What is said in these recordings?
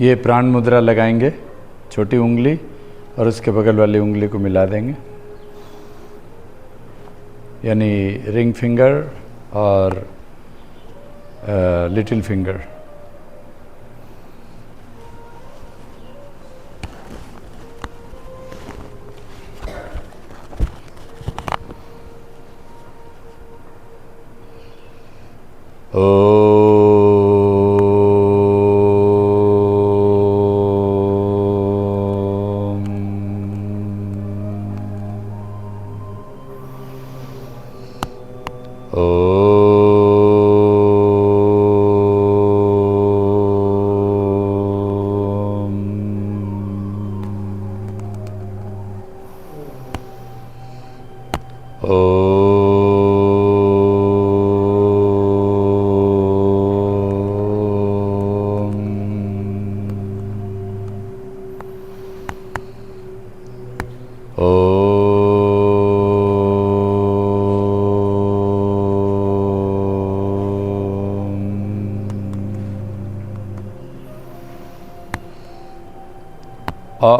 ये प्राण मुद्रा लगाएंगे, छोटी उंगली और उसके बगल वाली उंगली को मिला देंगे, यानी रिंग फिंगर और लिटिल फिंगर।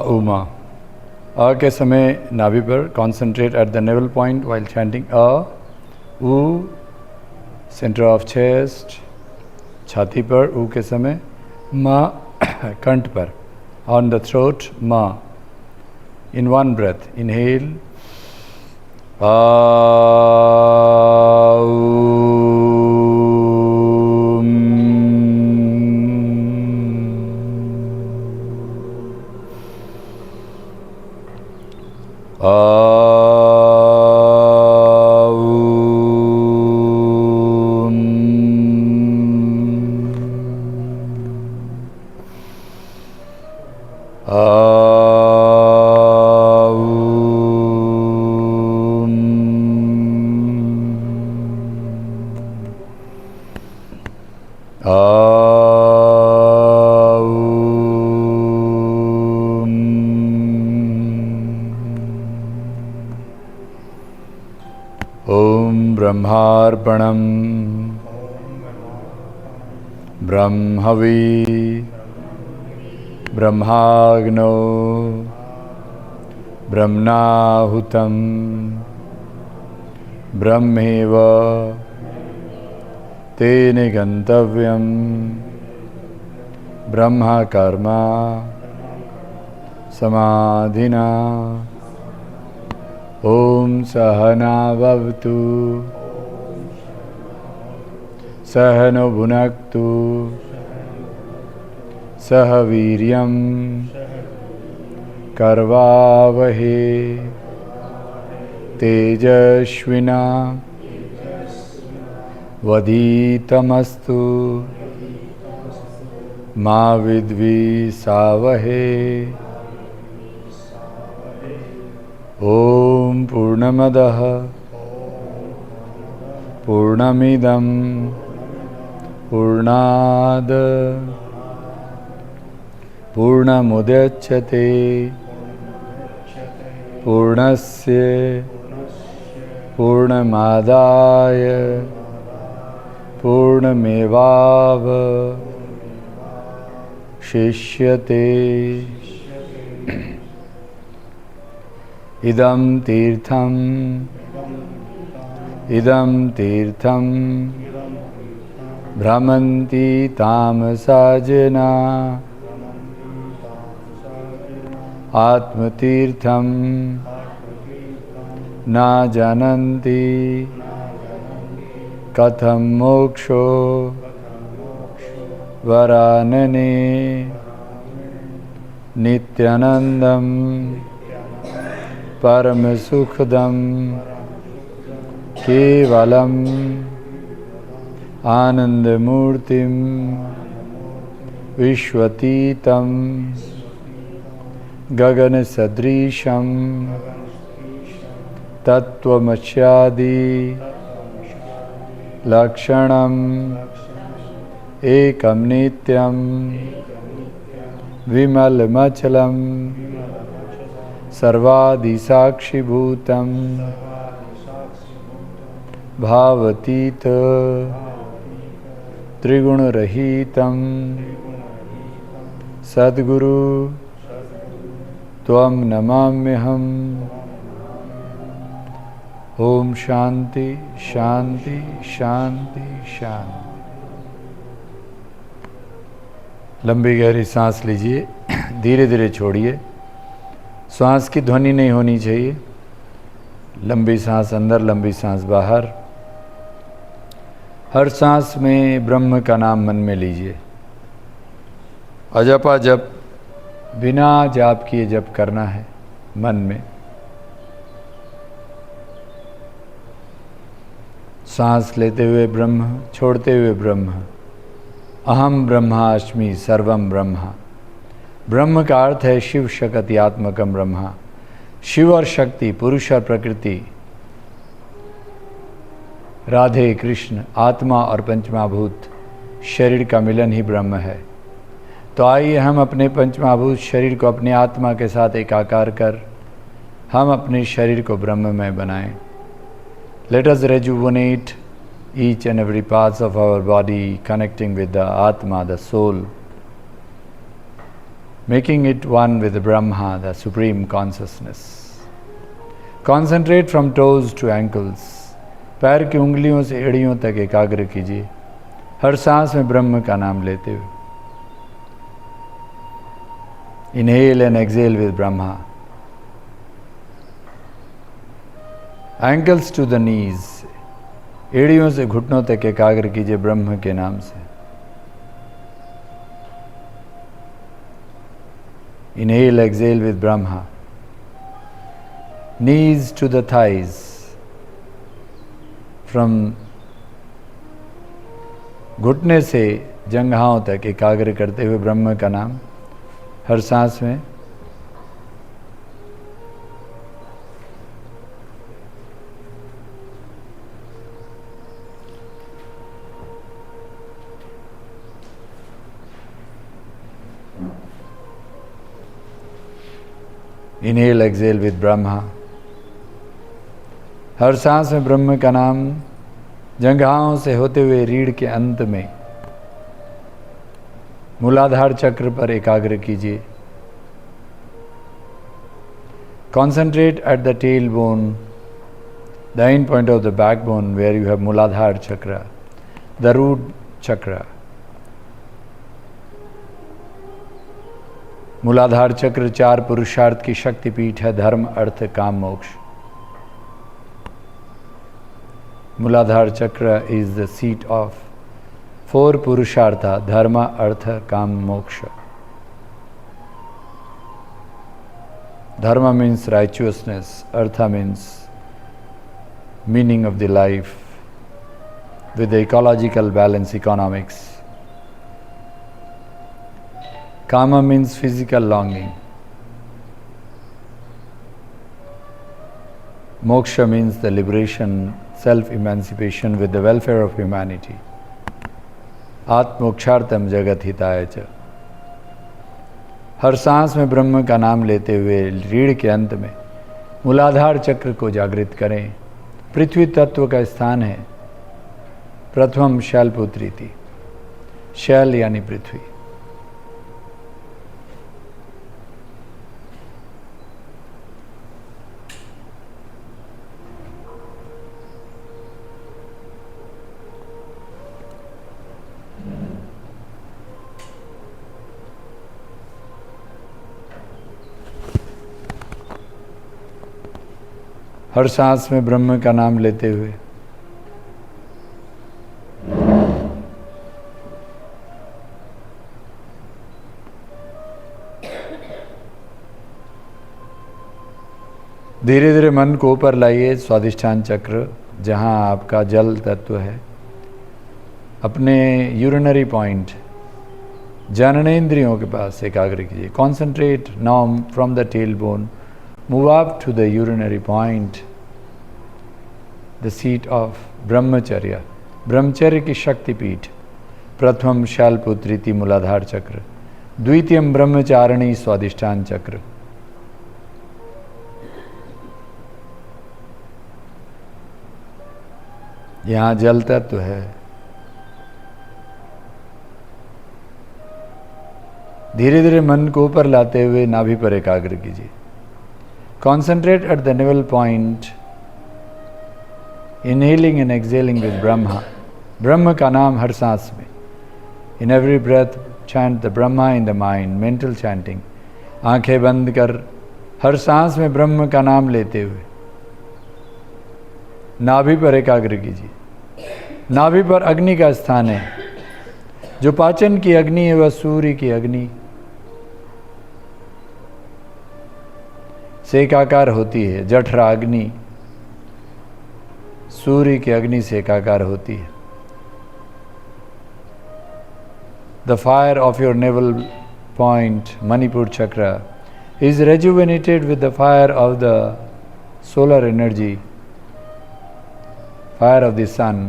उमा। अ के समय नाभि पर concentrate at the navel point while chanting अ। ऊ सेंटर ऑफ चेस्ट, छाती पर ऊ के समय। म कंठ पर, ऑन द थ्रोट म। इन वन ब्रेथ इनहेल ब्रह्मार्पणम् ब्रह्मवी ब्रह्माग्नो ब्रह्मणाहुतं ब्रह्मेव तेन गन्तव्यं ब्रह्मकर्म समाधिना। ओम सहना भवतु सहनो भुनक्तु सह वीर्यं करवावहे तेजस्विना वधीतमस्तु मा विद्विषावहे। ओम पूर्णमदः पूर्णमिदं पूर्णाद पूर्णमुदच्यते पूर्णस्य पूर्णमादाय पूर्णमेवावशिष्यते। इदं तीर्थं भ्रमन्ति तामसा जना आत्मतीर्थं न जानन्ति कथं मोक्षो वरानने। नित्यानन्दं परमसुखदं केवलम् आनन्दमूर्तिं विश्वतीतं गगनसदृशं तत्त्वमस्यादि लक्षणम् एकं नित्यं विमलमचलं सर्वादिसाक्षिभूतं भावतीत त्रिगुणरहितं सद्गुरु त्वं नमाम्यहम्। ओम शांति शांति शांति शांति। लंबी गहरी सांस लीजिए, धीरे धीरे छोड़िए। श्वास की ध्वनि नहीं होनी चाहिए। लंबी सांस अंदर, लंबी सांस बाहर। हर सांस में ब्रह्म का नाम मन में लीजिए। अजपा जप बिना जाप किए जप करना है मन में। सांस लेते हुए ब्रह्म, छोड़ते हुए ब्रह्म। अहम ब्रह्मास्मि सर्वम ब्रह्मा। ब्रह्म का अर्थ है शिव शक्ति आत्मकम ब्रह्मा। शिव और शक्ति, पुरुष और प्रकृति, राधे कृष्ण, आत्मा और पंचमहाभूत शरीर का मिलन ही ब्रह्म है। तो आइए हम अपने पंचमहाभूत शरीर को अपनी आत्मा के साथ एकाकार कर हम अपने शरीर को ब्रह्ममय बनाएं। Let us rejuvenate each and every parts of our body, connecting with the Atma, the soul, making it one with the Brahma, the supreme consciousness. Concentrate from toes to ankles. पैर की उंगलियों से एड़ियों तक एकाग्र कीजिए, हर सांस में ब्रह्म का नाम लेते हुए। Inhale and exhale with Brahma. Ankles to the knees. एड़ियों से घुटनों तक एकाग्र कीजिए ब्रह्म के नाम से। Inhale, exhale with Brahma. Knees to the thighs. From घुटने से जंघाओं तक एकाग्र करते हुए ब्रह्म का नाम हर सांस में। Inhale, exhale with Brahma. हर सांस में ब्रह्म का नाम जंघाओं से होते हुए रीढ़ के अंत में मूलाधार चक्र पर एकाग्र कीजिए। Concentrate at the tailbone, the end point of the backbone where you have Muladhara chakra, the root chakra. मूलाधार चक्र 4 पुरुषार्थ की शक्तिपीठ है, धर्म अर्थ काम मोक्ष। मूलाधार चक्र is the seat of 4 पुरुषार्था, धर्म अर्थ काम मोक्ष। Dharma means righteousness, Artha means meaning of the life, with the ecological balance, economics. Kama means physical longing. Moksha means the liberation, self-emancipation with the welfare of humanity. Atmokshartam jagat hitaya cha. हर सांस में ब्रह्म का नाम लेते हुए रीढ़ के अंत में मूलाधार चक्र को जागृत करें। पृथ्वी तत्व का स्थान है। प्रथम शैलपुत्री थी, शैल यानी पृथ्वी। हर सांस में ब्रह्म का नाम लेते हुए धीरे धीरे मन को ऊपर लाइए। स्वादिष्ठान चक्र जहाँ आपका जल तत्व है, अपने यूरिनरी पॉइंट जननेंद्रियों के पास एकाग्र कीजिए। Concentrate now from the tail bone, move up to the urinary point, the seat of ब्रह्मचर्य, ब्रह्मचर्य की शक्तिपीठ। प्रथम शैलपुत्री मूलाधार चक्र, द्वितीयम ब्रह्मचारिणी स्वादिष्ठान चक्र। यहाँ जल तत्व है। धीरे धीरे मन को ऊपर लाते हुए नाभि पर एकाग्र कीजिए। Concentrate at the navel point, inhaling and exhaling with Brahma. Brahm का नाम हर सांस में। In every breath chant the Brahma in the mind, mental chanting. आंखें बंद कर हर सांस में ब्रह्म का नाम लेते हुए नाभि पर एकाग्र कीजिए। नाभि पर अग्नि का स्थान है। जो पाचन की अग्नि है वह सूर्य की अग्नि से एकाकार होती है। जठरा अग्नि सूर्य की अग्नि से एकाकार होती है। The fire of your navel point, Manipur chakra, is rejuvenated with the fire of the solar energy, fire of the sun,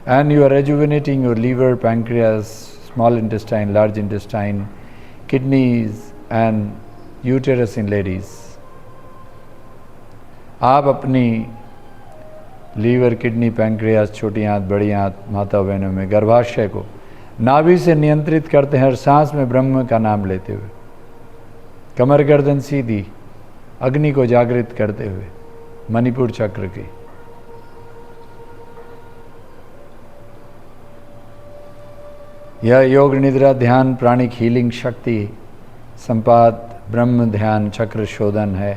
and you are rejuvenating your liver, pancreas, small intestine, large intestine, kidneys and uterus in ladies. आप अपनी liver, kidney, pancreas, छोटी आंत, बड़ी आंत, माता बहनों में गर्भाशय को नाभि से नियंत्रित करते हैं, हर सांस में ब्रह्म का नाम लेते हुए। कमर गर्दन सीधी, अग्नि को जागृत करते हुए मणिपुर चक्र की। यह योग निद्रा ध्यान प्राणिक हीलिंग शक्ति संपात ब्रह्म ध्यान चक्र शोधन है।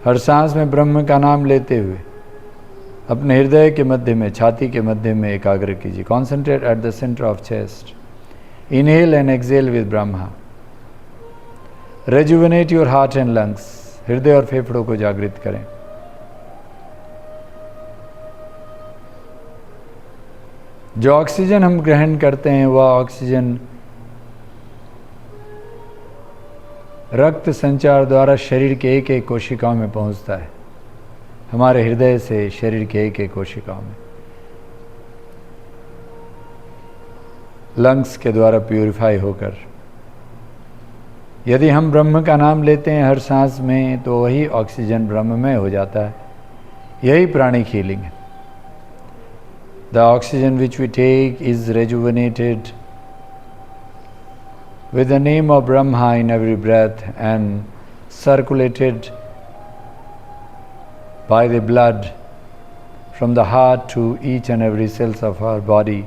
हर सांस में ब्रह्म का नाम लेते हुए अपने हृदय के मध्य में, छाती के मध्य में एकाग्र कीजिए। Concentrate at the centre of chest, inhale and exhale with Brahma. Rejuvenate your heart and lungs, हृदय और फेफड़ों को जागृत करें। जो ऑक्सीजन हम ग्रहण करते हैं वह ऑक्सीजन रक्त संचार द्वारा शरीर के एक एक कोशिकाओं में पहुंचता है। हमारे हृदय से शरीर के एक एक कोशिकाओं में, लंग्स के द्वारा प्यूरिफाई होकर। यदि हम ब्रह्म का नाम लेते हैं हर सांस में तो वही ऑक्सीजन ब्रह्ममय हो जाता है। यही प्राणिक हीलिंग है। The oxygen which we take is rejuvenated with the name of Brahma in every breath and circulated by the blood from the heart to each and every cells of our body.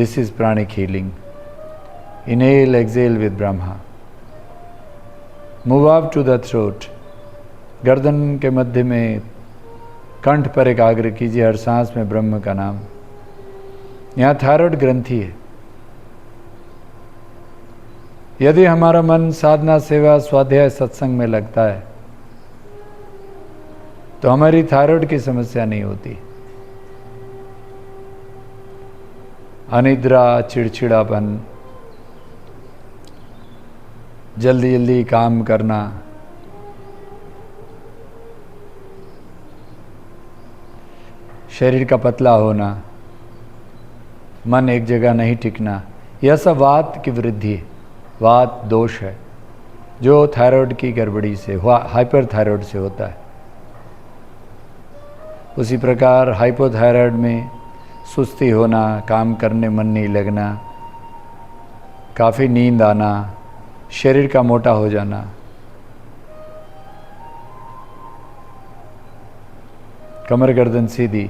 This is pranic healing. Inhale, exhale with Brahma. Move up to the throat. गर्दन के मध्य में कंठ पर एकाग्र कीजिए, हर सांस में ब्रह्म का नाम। यहाँ थायराइड ग्रंथि है। यदि हमारा मन साधना, सेवा, स्वाध्याय, सत्संग में लगता है तो हमारी थायराइड की समस्या नहीं होती। अनिद्रा, चिड़चिड़ापन, जल्दी जल्दी काम करना, शरीर का पतला होना, मन एक जगह नहीं टिकना, यह सब वात की वृद्धि है, वात दोष है जो थायराइड की गड़बड़ी से, हाइपरथायराइड से होता है। उसी प्रकार हाइपोथायराइड में सुस्ती होना, काम करने मन नहीं लगना, काफ़ी नींद आना, शरीर का मोटा हो जाना, कमर गर्दन सीधी,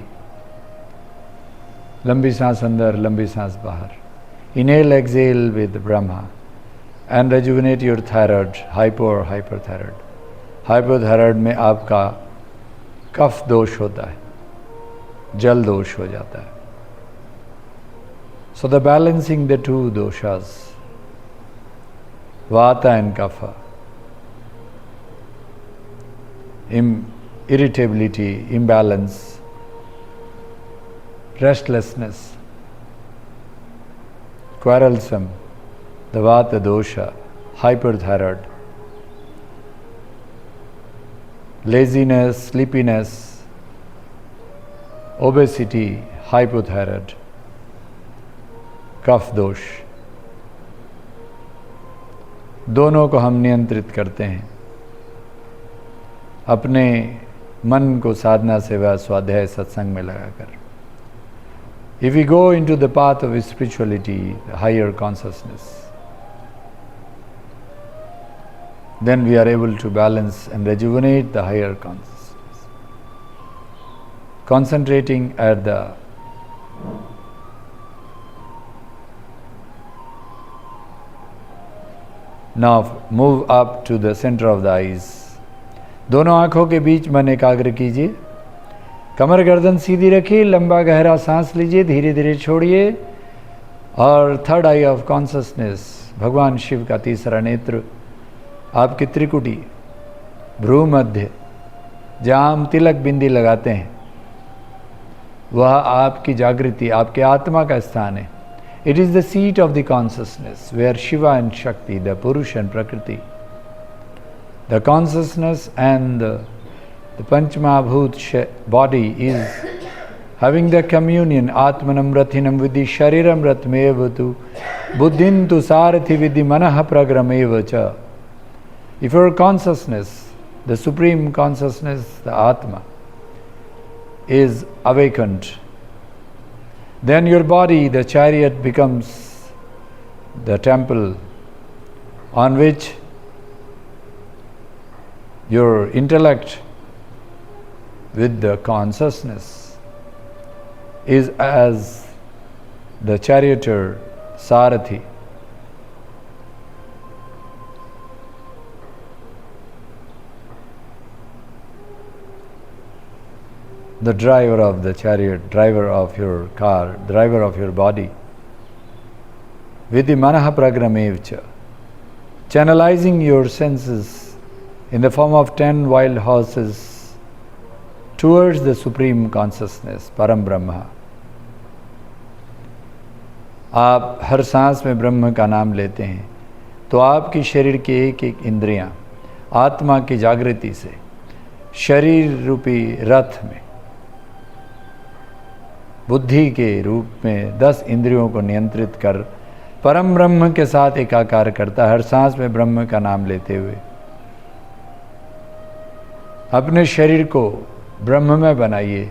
लंबी सांस अंदर, लंबी सांस बाहर। Inhale exhale with Brahma and rejuvenate your thyroid, hypo or hyperthyroid. Hypothyroid में आपका कफ दोष होता है, जल दोष हो जाता है। So the balancing the two doshas, vata and kapha, irritability, imbalance, restlessness, quarrelsome, the vata dosha, hyperthyroid, laziness, sleepiness, obesity, hypothyroid, कफ दोष, दोनों को हम नियंत्रित करते हैं अपने मन को साधना, सेवा, स्वाध्याय, सत्संग में लगाकर। If we go into the path of spirituality, the higher consciousness, then we are able to balance and rejuvenate the higher consciousness. Concentrating at the now move up to the center of the eyes. दोनों आंखों के बीच मन एकाग्र कीजिए, कमर गर्दन सीधी रखिए, लंबा गहरा सांस लीजिए, धीरे धीरे छोड़िए और थर्ड आई ऑफ कॉन्शसनेस, भगवान शिव का तीसरा नेत्र, आपकी त्रिकुटी, भ्रू मध्य, जहाँ हम तिलक बिंदी लगाते हैं, वह आपकी जागृति, आपके आत्मा का स्थान है. It is the seat of the consciousness where Shiva and Shakti, the Purusha and Prakriti, the consciousness and the Panchmahabhut body is having the communion. Atmanam rathinam vidhi shariram ratmevatu buddhintu sarathi vidhi manah pragramevacha. If your consciousness, the supreme consciousness, the Atma, is awakened, then your body, the chariot, becomes the temple on which your intellect with the consciousness is as the charioteer, Sarathi. The driver of the chariot, driver of your car, driver of your body. Vidhi manaha pragramevacha. Channelizing your senses in the form of 10 wild horses towards the supreme consciousness, Param Brahma. आप हर सांस में ब्रह्म का नाम लेते हैं तो आपकी शरीर की एक एक इंद्रियां आत्मा की जागृति से शरीर रूपी रथ में बुद्धि के रूप में 10 इंद्रियों को नियंत्रित कर परम ब्रह्म के साथ एकाकार करता है. हर सांस में ब्रह्म का नाम लेते हुए अपने शरीर को ब्रह्ममय बनाइए,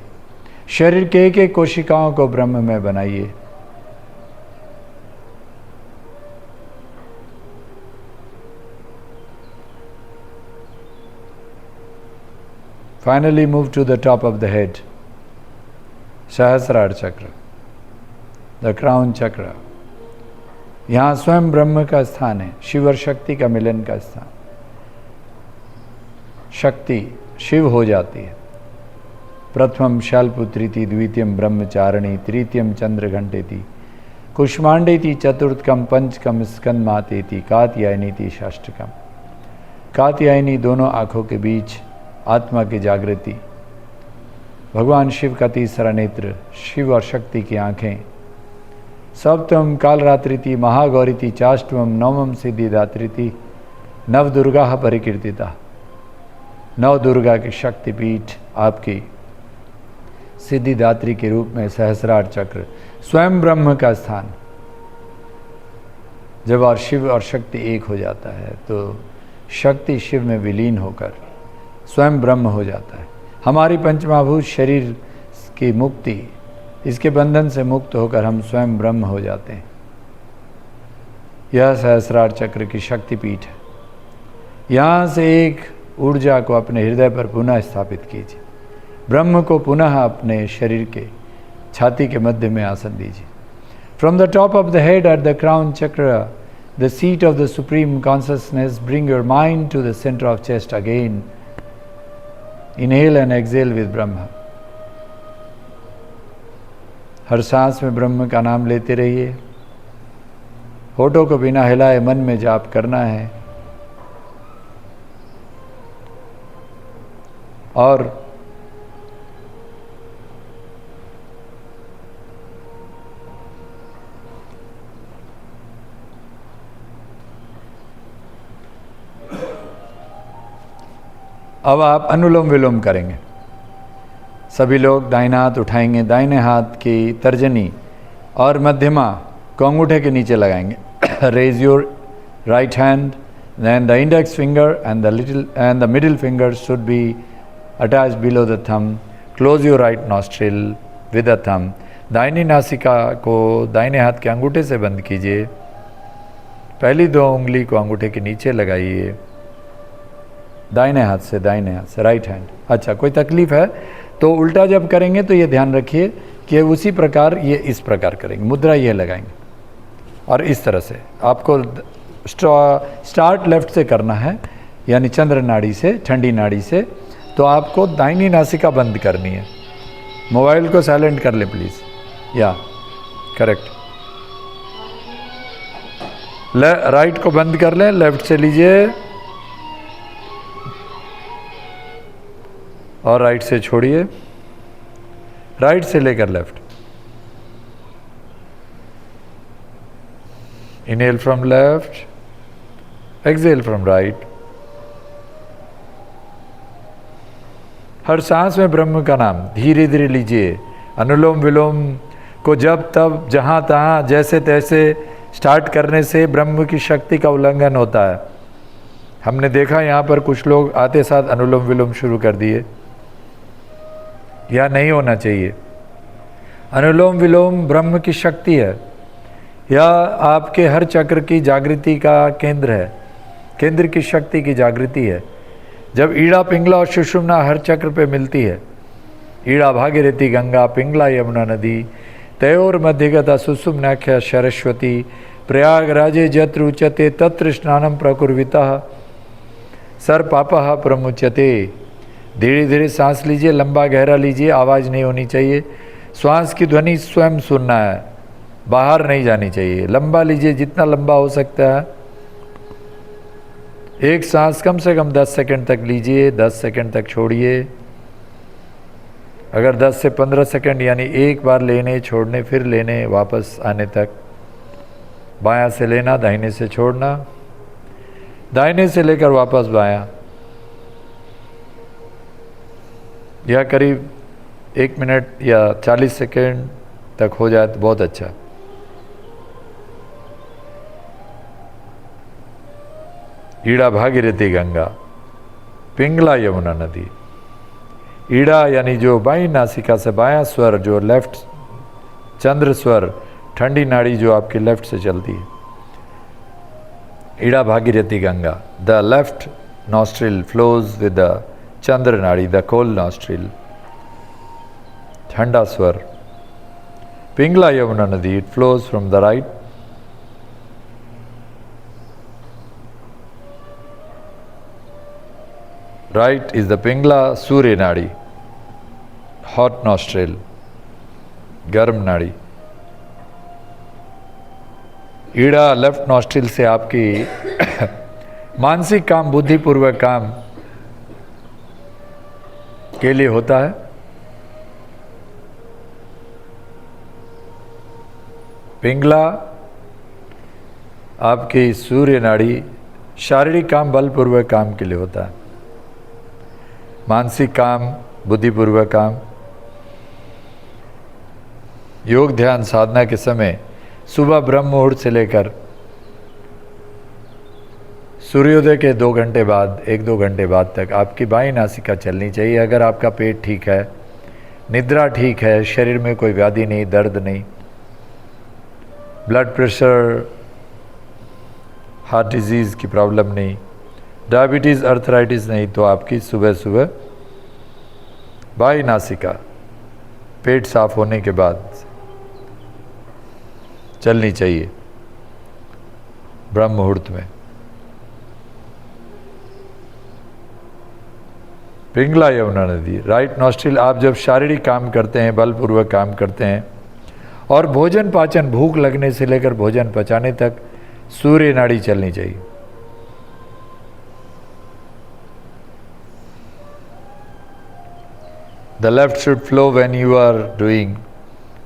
शरीर के एक एक कोशिकाओं को ब्रह्ममय बनाइए. Finally move to the top of the head. सहस्रार चक्र, द क्राउन चक्र. यहाँ स्वयं ब्रह्म का स्थान है, शिव और शक्ति का मिलन का स्थान. शक्ति शिव हो जाती है. प्रथमम शैलपुत्रीति, द्वितीयम ब्रह्मचारिणी, तृतीयम चंद्रघंटेति, कुष्मांडेति, चतुर्थकम पंचकम स्कंदमातेति, कात्यायनीति षष्ठकम. कात्यायनी दोनों आँखों के बीच आत्मा की जागृति, भगवान शिव का तीसरा नेत्र, शिव और शक्ति की आँखें. सप्तम कालरात्रिति, महागौरीति, चाष्टवम नवम सिद्धिदात्रिति, नव दुर्गा परिकीर्तिता. नव दुर्गा की शक्तिपीठ आपकी सिद्धिदात्री के रूप में सहस्रार चक्र, स्वयं ब्रह्म का स्थान. जब और शिव और शक्ति एक हो जाता है तो शक्ति शिव में विलीन होकर स्वयं ब्रह्म हो जाता है. हमारी पंचमहाभूत शरीर की मुक्ति, इसके बंधन से मुक्त होकर हम स्वयं ब्रह्म हो जाते हैं. यह सहस्रार चक्र की शक्तिपीठ है. यहाँ से एक ऊर्जा को अपने हृदय पर पुनः स्थापित कीजिए. ब्रह्म को पुनः अपने शरीर के छाती के मध्य में आसन दीजिए. From the top of the head at the crown chakra, the seat of the supreme consciousness, bring your mind to the centre of chest again. Inhale and exhale with Brahma. हर सांस में ब्रह्म का नाम लेते रहिए. होठों को बिना हिलाए मन में जाप करना है. और अब आप अनुलोम विलोम करेंगे. सभी लोग दाहिना हाथ उठाएंगे, दाहिने हाथ की तर्जनी और मध्यमा को अंगूठे के नीचे लगाएंगे. Raise your right hand, then the index finger and the middle finger should be attached below the thumb. Close your right nostril with the thumb. दाहिनी नासिका को दाहिने हाथ के अंगूठे से बंद कीजिए। पहली 2 उंगली को अंगूठे के नीचे लगाइए, दाहिने हाथ से राइट हैंड। अच्छा, कोई तकलीफ है तो उल्टा जब करेंगे तो ये ध्यान रखिए कि उसी प्रकार ये इस प्रकार करेंगे, मुद्रा ये लगाएंगे और इस तरह से आपको स्टार्ट लेफ्ट से करना है, यानी चंद्र नाड़ी से, ठंडी नाड़ी से। तो आपको दाहिनी नासिका बंद करनी है। मोबाइल को साइलेंट कर ले प्लीज़। या करेक्ट, राइट को बंद कर लें, लेफ्ट से लीजिए और राइट से छोड़िए, राइट से लेकर left. Inhale from left, exhale from right. हर सांस में ब्रह्म का नाम धीरे धीरे लीजिए। अनुलोम विलोम को जब तब जहाँ तहाँ जैसे तैसे स्टार्ट करने से ब्रह्म की शक्ति का उल्लंघन होता है। हमने देखा यहाँ पर कुछ लोग आते साथ अनुलोम विलोम शुरू कर दिए, यह नहीं होना चाहिए। अनुलोम विलोम ब्रह्म की शक्ति है, यह आपके हर चक्र की जागृति का केंद्र है, केंद्र की शक्ति की जागृति है। जब ईड़ा पिंगला और सुषुम्ना हर चक्र पे मिलती है, ईड़ा भागीरथी गंगा, पिंगला यमुना नदी, तयोर मध्यगता सुषुम्नाख्या सरस्वती, प्रयागराजे जत्र उच्यते तत्र स्नानम प्रकुर्वितः सर पापः प्रमुच्यते। धीरे धीरे सांस लीजिए, लंबा गहरा लीजिए, आवाज़ नहीं होनी चाहिए। श्वास की ध्वनि स्वयं सुनना है, बाहर नहीं जानी चाहिए। लंबा लीजिए, जितना लंबा हो सकता है। एक सांस कम से कम 10 सेकंड तक लीजिए, 10 सेकंड तक छोड़िए। अगर 10 से 15 सेकंड यानी एक बार लेने छोड़ने फिर लेने वापस आने तक। बायां से लेना, दाहिने से छोड़ना, दाहिने से लेकर वापस बायां। यह करीब 1 मिनट या 40 सेकंड तक हो जाए तो बहुत अच्छा। ईड़ा भागीरथी गंगा, पिंगला यमुना नदी। ईड़ा यानी जो बाईं नासिका से बायां स्वर, जो लेफ्ट चंद्र स्वर, ठंडी नाड़ी जो आपकी लेफ्ट से चलती है, Ida Bhagirathi Ganga. The left nostril flows with the Chandra Nadi, the cold nostril. Thanda Swar. Pingla Yamuna Nadi, it flows from the right. Right is the Pingla Surya Nadi, hot nostril, गर्म नाड़ी। ईड़ा लेफ्ट नॉस्ट्रिल से आपकी मानसिक काम, बुद्धिपूर्वक काम के लिए होता है। पिंगला आपकी सूर्य नाड़ी शारीरिक काम, बलपूर्वक काम के लिए होता है। मानसिक काम, बुद्धिपूर्वक काम। योग ध्यान साधना के समय सुबह ब्रह्म मुहूर्त से लेकर सूर्योदय के 2 घंटे बाद, 1-2 घंटे बाद तक आपकी बाईं नासिका चलनी चाहिए। अगर आपका पेट ठीक है, निद्रा ठीक है, शरीर में कोई व्याधि नहीं, दर्द नहीं, ब्लड प्रेशर, हार्ट डिजीज़ की प्रॉब्लम नहीं, डायबिटीज़, अर्थराइटिस नहीं, तो आपकी सुबह सुबह बाईं नासिका पेट साफ होने के बाद चलनी चाहिए ब्रह्म मुहूर्त में। पिंगला यमुना नदी, राइट नॉस्ट्रिल। आप जब शारीरिक काम करते हैं, बलपूर्वक काम करते हैं और भोजन पाचन, भूख लगने से लेकर भोजन पचाने तक सूर्य नाड़ी चलनी चाहिए। The left should flow when you are doing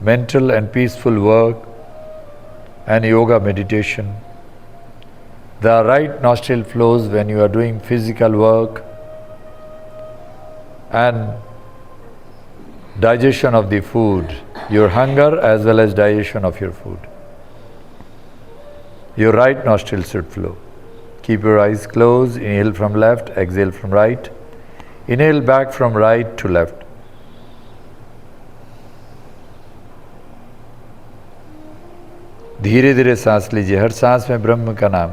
mental and peaceful work and yoga meditation. The right nostril flows when you are doing physical work and digestion of the food, your hunger as well as digestion of your food. Your right nostril should flow. Keep your eyes closed. Inhale from left, exhale from right. Inhale back from right to left. धीरे धीरे सांस लीजिए, हर सांस में ब्रह्म का नाम।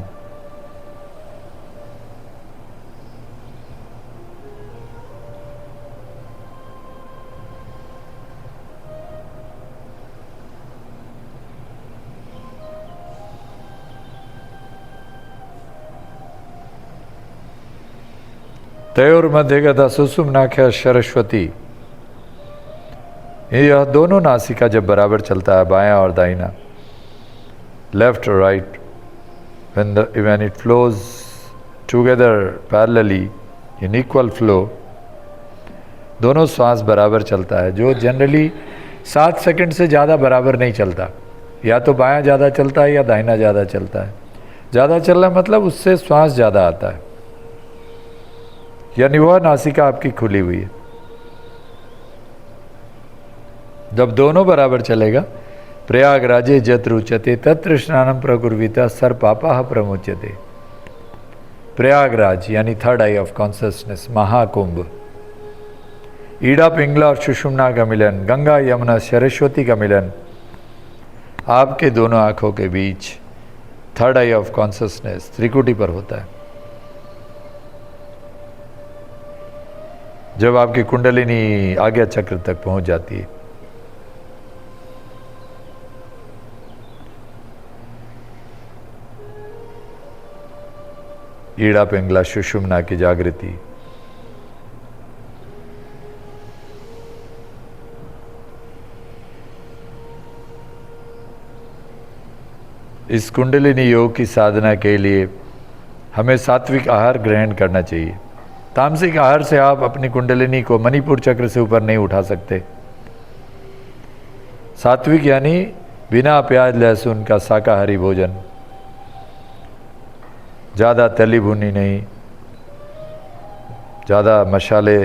तयोर मध्यगता सुषुम्नाख्या सरस्वती। यह दोनों नासिका जब बराबर चलता है, बायां और दाहिना, लेफ्ट और right, when it flows together parallelly in equal flow, दोनों श्वास बराबर चलता है, जो जनरली 7 सेकंड से ज़्यादा बराबर नहीं चलता। या तो बायां ज़्यादा चलता है या दाहिना ज़्यादा चलता है। ज़्यादा चलना मतलब उससे श्वास ज़्यादा आता है, यानी वह नासिका आपकी खुली हुई है। जब दोनों बराबर चलेगा, प्रयागराजे जत्र उच्यते तत्र स्नानम प्रकुर्वीता सर्व पापाः प्रमुच्यते। प्रयागराज यानी third eye of consciousness, Mahakumbh, Ida Pingala और सुषुम्ना का मिलन, गंगा यमुना सरस्वती का मिलन, आपके दोनों आंखों के बीच थर्ड आई ऑफ कॉन्शियसनेस त्रिकुटी पर होता है। जब आपकी कुंडलिनी आज्ञा चक्र तक पहुंच जाती है, ईड़ा पिंगला सुषुम्ना की जागृति, इस कुंडलिनी योग की साधना के लिए हमें सात्विक आहार ग्रहण करना चाहिए। तामसिक आहार से आप अपनी कुंडलिनी को मणिपुर चक्र से ऊपर नहीं उठा सकते। सात्विक यानी बिना प्याज लहसुन का शाकाहारी भोजन, ज़्यादा तली भुनी नहीं, ज़्यादा मसाले,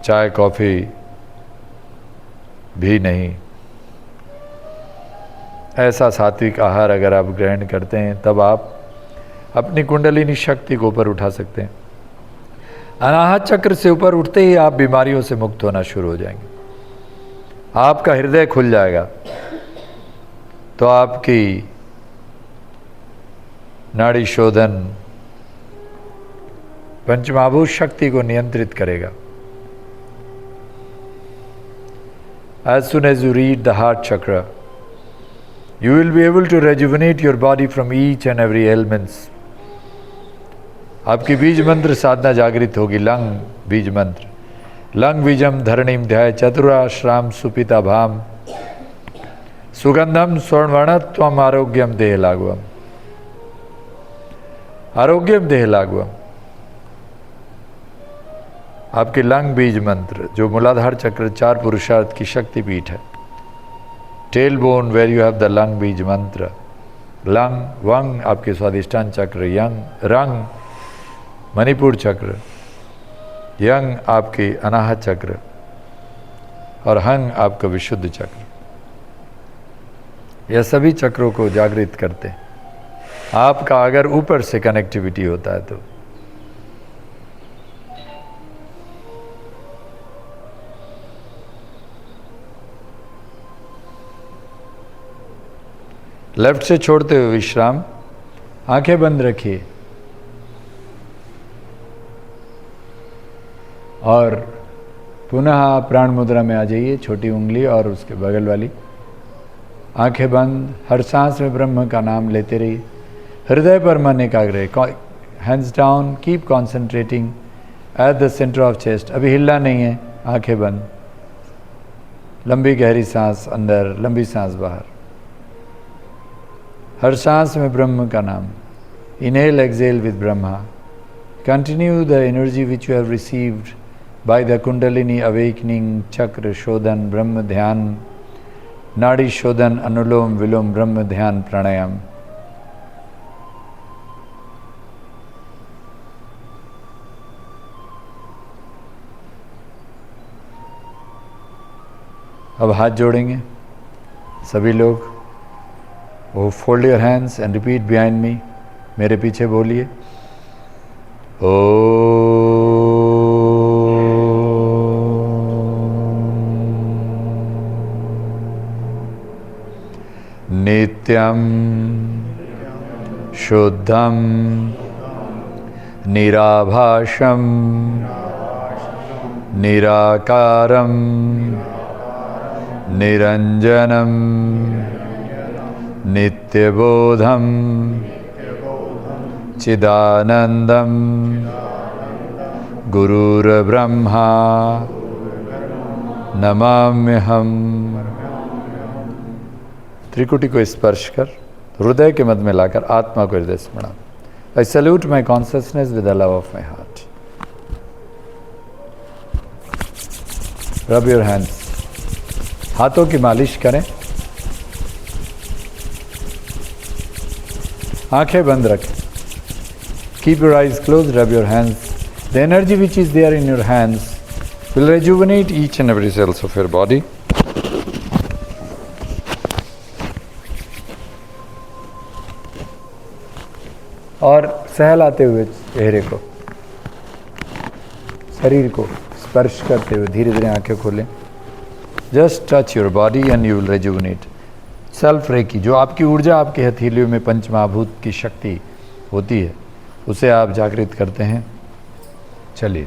चाय कॉफ़ी भी नहीं। ऐसा सात्विक आहार अगर आप ग्रहण करते हैं, तब आप अपनी कुंडलिनी शक्ति को ऊपर उठा सकते हैं। अनाहत चक्र से ऊपर उठते ही आप बीमारियों से मुक्त होना शुरू हो जाएंगे। आपका हृदय खुल जाएगा, तो आपकी नाड़ी शोधन पंचमहाभूत शक्ति को नियंत्रित करेगा। As soon as you read the heart chakra, you will be able to rejuvenate your body from each and every ailments. आपकी बीज मंत्र साधना जागृत होगी। लंग बीज मंत्र, लंग बीजम धरणीम ध्याय चतुराश्राम सुपिता भाम सुगंधम स्वर्णवर्ण त्वम आरोग्यम देह लागवम। आरोग्यम देह लागवम, आपके लंग बीज मंत्र जो मूलाधार चक्र 4 पुरुषार्थ की शक्ति पीठ है। Tail bone where you have the Lam beej mantra, lung वंग आपके स्वादिष्टान चक्र, यंग रंग मणिपुर चक्र, यंग आपके अनाहत चक्र और हंग आपका विशुद्ध चक्र। यह सभी चक्रों को जागृत करते हैं। आपका अगर ऊपर से कनेक्टिविटी होता है तो लेफ्ट से छोड़ते हुए विश्राम, आंखें बंद रखिए और पुनः आप प्राण मुद्रा में आ जाइए। छोटी उंगली और उसके बगल वाली, आंखें बंद, हर सांस में ब्रह्म का नाम लेते रहिए। हृदय पर मन एकाग्र, hands down, keep concentrating at the centre of chest. अभी हिलना नहीं है, आंखें बंद, लंबी गहरी सांस अंदर, लंबी सांस बाहर। हर सांस में ब्रह्म का नाम। Inhale exhale with Brahma. Continue the energy which you have received by the kundalini awakening चक्र शोधन, ब्रह्म ध्यान, नाड़ी शोधन, अनुलोम विलोम, ब्रह्म ध्यान प्राणायाम। अब हाथ जोड़ेंगे सभी लोग। वो fold your hands and repeat behind me. मेरे पीछे बोलिए, ओ नित्यं शुद्धं निराभाषं निराकारं निरंजनं नित्यबोधं चिदानंदं गुरुर्ब्रह्मा नमाम्यहम्। त्रिकुटी को स्पर्श कर हृदय के मध्य में लाकर आत्मा को हृदय स्मरण। I salute my consciousness with the love of my heart. Rub your hands, हाथों की मालिश करें, आंखें बंद रखें। Keep your eyes close, rub your hands. The energy which is there in your hands will rejuvenate each and every cells of your body. और सहलाते हुए चेहरे को, शरीर को स्पर्श करते हुए धीरे धीरे आंखें खोलें। Just touch your body and you will rejuvenate. Self reiki, जो आपकी ऊर्जा आपके हथेलियों में पंच महाभूत की शक्ति होती है, उसे आप जागृत करते हैं। चलिए।